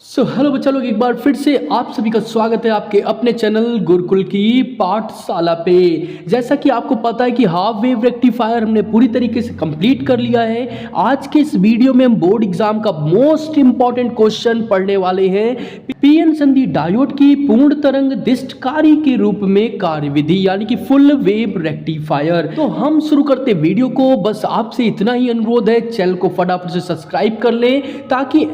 Hello बच्चा लोग, एक बार फिर से आप सभी का स्वागत है आपके अपने चैनल गुरुकुल की पाठशाला पे। जैसा कि आपको पता है कि हाफ वेव रेक्टिफायर हमने पूरी तरीके से कंप्लीट कर लिया है। आज के इस वीडियो में हम बोर्ड एग्जाम का मोस्ट इंपॉर्टेंट क्वेश्चन पढ़ने वाले हैं। पीएन संधि डायोड की पूर्ण तरंग दिष्टकारी के रूप में कार्यविधि यानी कि फुल वेव रेक्टिफायर। तो हम शुरू करते वीडियो को। बस आपसे इतना ही अनुरोध है, चैनल को फटाफट से सब्सक्राइब कर लें ताकि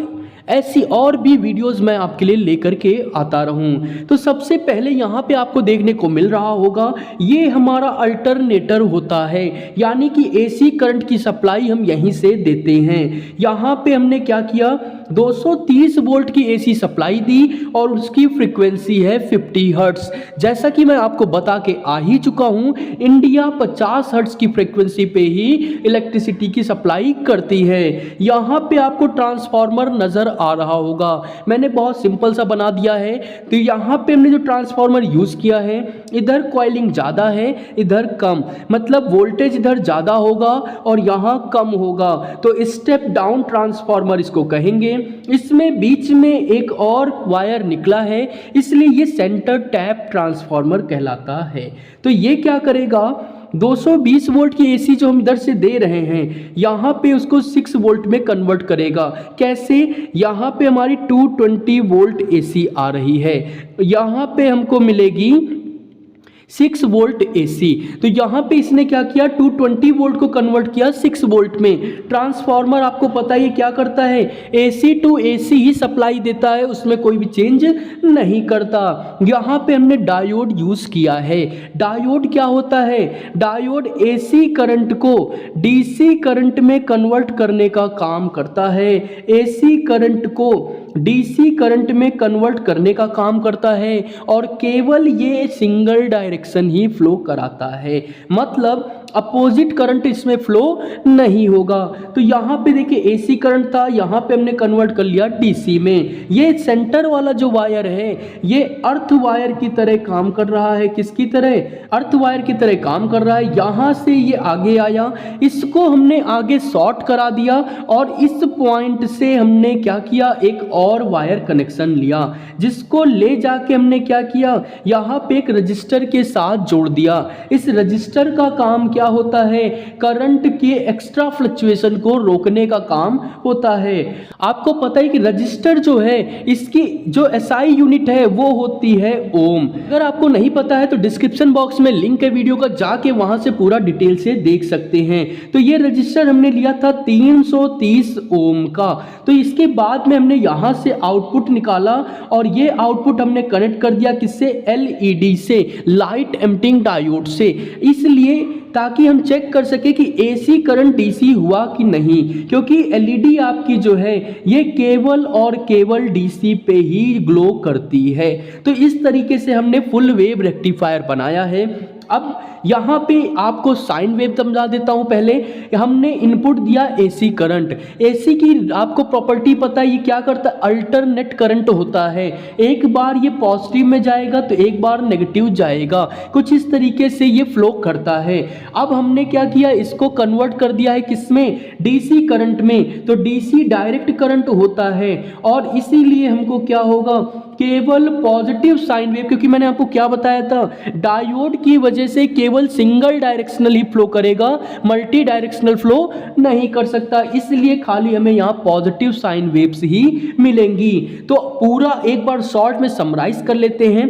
ऐसी और भी वीडियोस मैं आपके लिए लेकर के आता रहूं। तो सबसे पहले यहाँ पे आपको देखने को मिल रहा होगा, ये हमारा अल्टरनेटर होता है, यानी कि एसी करंट की सप्लाई हम यहीं से देते हैं। यहाँ पे हमने क्या किया, 230 वोल्ट की एसी सप्लाई दी और उसकी फ्रीक्वेंसी है 50 हर्ट्ज। जैसा कि मैं आपको बता के आ ही चुका हूँ, इंडिया 50 हर्ट्ज की फ्रीक्वेंसी पे ही इलेक्ट्रिसिटी की सप्लाई करती है। यहाँ पे आपको ट्रांसफार्मर नजर आ रहा होगा, मैंने बहुत सिंपल सा बना दिया है। तो यहाँ पे हमने जो ट्रांसफार्मर यूज किया है, इधर कॉइलिंग ज्यादा है, इधर कम, मतलब वोल्टेज इधर ज्यादा होगा और यहाँ कम होगा, तो स्टेप डाउन ट्रांसफार्मर इसको कहेंगे। इसमें बीच में एक और वायर निकला है, इसलिए ये सेंटर टैप ट्रांसफार्मर कहलाता है। तो ये क्या करेगा, 220 वोल्ट की एसी जो हम इधर से दे रहे हैं, यहाँ पे उसको 6 वोल्ट में कन्वर्ट करेगा। कैसे, यहाँ पे हमारी 220 वोल्ट एसी आ रही है, यहाँ पे हमको मिलेगी 6 वोल्ट एसी। तो यहाँ पे इसने क्या किया, 220 वोल्ट को कन्वर्ट किया 6 वोल्ट में। ट्रांसफार्मर आपको पता है क्या करता है, एसी टू एसी ही सप्लाई देता है, उसमें कोई भी चेंज नहीं करता। यहाँ पे हमने डायोड यूज किया है। डायोड क्या होता है, डायोड एसी करंट को डीसी करंट में कन्वर्ट करने का काम करता है। एसी करंट को डीसी करंट में कन्वर्ट करने का काम करता है और केवल ये सिंगल डायरेक्शन ही फ्लो कराता है, मतलब अपोजिट करंट इसमें फ्लो नहीं होगा। तो यहाँ पे देखिए एसी करंट था, यहाँ पे हमने कन्वर्ट कर लिया डीसी में। ये सेंटर वाला जो वायर है, ये अर्थ वायर की तरह काम कर रहा है। किसकी तरह, अर्थ वायर की तरह काम कर रहा है। यहाँ से ये आगे आया, इसको हमने आगे शॉर्ट करा दिया और इस पॉइंट से हमने क्या किया, एक और वायर कनेक्शन लिया, जिसको ले जाके हमने क्या किया, यहाँ पे एक रजिस्टर के साथ जोड़ दिया। इस रजिस्टर का काम क्या होता है, करंट के एक्स्ट्रा फ्लक्चुएशन को रोकने का काम होता है। आपको पता है कि रजिस्टर जो है, इसकी जो एसआई यूनिट है वो होती है ओम। अगर आपको नहीं पता है तो डिस्क्रिप्शन बॉक्स में लिंक है वीडियो का, जाके वहां से पूरा डिटेल से देख सकते हैं। तो ये रजिस्टर हमने लिया था 330 ओम का। तो इसके बाद में हमने यहां से आउटपुट निकाला और ये आउटपुट हमने कनेक्ट कर दिया किससे, एलईडी से, लाइट एमिटिंग डायोड से, इसलिए ताकि हम चेक कर सके कि एसी करंट डीसी हुआ कि नहीं, क्योंकि एलईडी आपकी जो है ये केवल और केवल डीसी पे ही ग्लो करती है। तो इस तरीके से हमने फुल वेव रेक्टिफायर बनाया है। अब यहाँ पे आपको साइन वेव समझा देता हूँ। पहले हमने इनपुट दिया एसी करंट। एसी की आपको प्रॉपर्टी पता है, ये क्या करता है, अल्टरनेट करंट होता है। एक बार ये पॉजिटिव में जाएगा तो एक बार नेगेटिव जाएगा, कुछ इस तरीके से ये फ्लो करता है। अब हमने क्या किया, इसको कन्वर्ट कर दिया है किसमें, डीसी करंट में। तो डीसी डायरेक्ट करंट होता है और इसीलिए हमको क्या होगा, केवल पॉजिटिव साइन वेव, क्योंकि मैंने आपको क्या बताया था, डायोड की वजह से केवल सिंगल डायरेक्शनल ही फ्लो करेगा, मल्टी डायरेक्शनल फ्लो नहीं कर सकता, इसलिए खाली हमें यहाँ पॉजिटिव साइन वेव्स ही मिलेंगी। तो पूरा एक बार शॉर्ट में समराइज कर लेते हैं।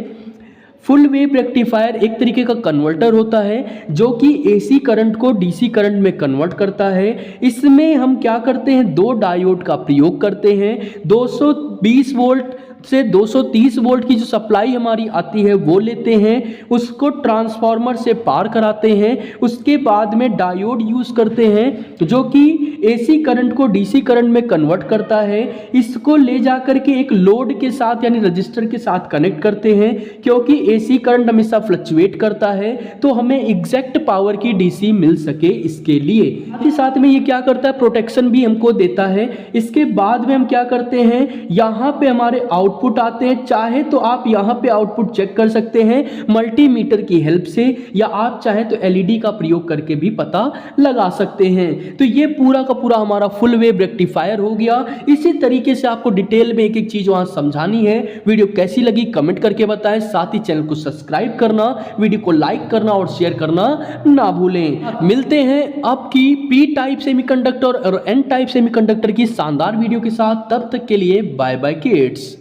फुल वेव रेक्टिफायर एक तरीके का कन्वर्टर होता है जो कि एसी करंट को डीसी करंट में कन्वर्ट करता है। इसमें हम क्या करते हैं, 2 डायोड का प्रयोग करते हैं। 220 वोल्ट से 230 वोल्ट की जो सप्लाई हमारी आती है वो लेते हैं, उसको ट्रांसफार्मर से पार कराते हैं। उसके बाद में डायोड यूज करते हैं जो कि एसी करंट को डीसी करंट में कन्वर्ट करता है। इसको ले जाकर के एक लोड के साथ यानी रजिस्टर के साथ कनेक्ट करते हैं, क्योंकि एसी करंट हमेशा फ्लक्चुएट करता है, तो हमें एग्जैक्ट पावर की डीसी मिल सके इसके लिए। साथ ही साथ में ये क्या करता है, प्रोटेक्शन भी हमको देता है। इसके बाद में हम क्या करते हैं, यहाँ पे हमारे आउट आउटपुट आते हैं। चाहे तो आप यहाँ पे आउटपुट चेक कर सकते हैं मल्टीमीटर की हेल्प से, या आप चाहे तो एलईडी का प्रयोग करके भी पता लगा सकते हैं। तो ये पूरा का पूरा हमारा फुल वेव रेक्टिफायर हो गया। इसी तरीके से आपको डिटेल में एक एक चीज वहां समझानी है। वीडियो कैसी लगी कमेंट करके बताएं, साथ ही चैनल को सब्सक्राइब करना, वीडियो को लाइक करना और शेयर करना ना भूलें। मिलते हैं आपकी पी टाइप सेमीकंडक्टर और एन टाइप सेमीकंडक्टर की शानदार वीडियो के साथ। तब तक के लिए बाय बाय किड्स।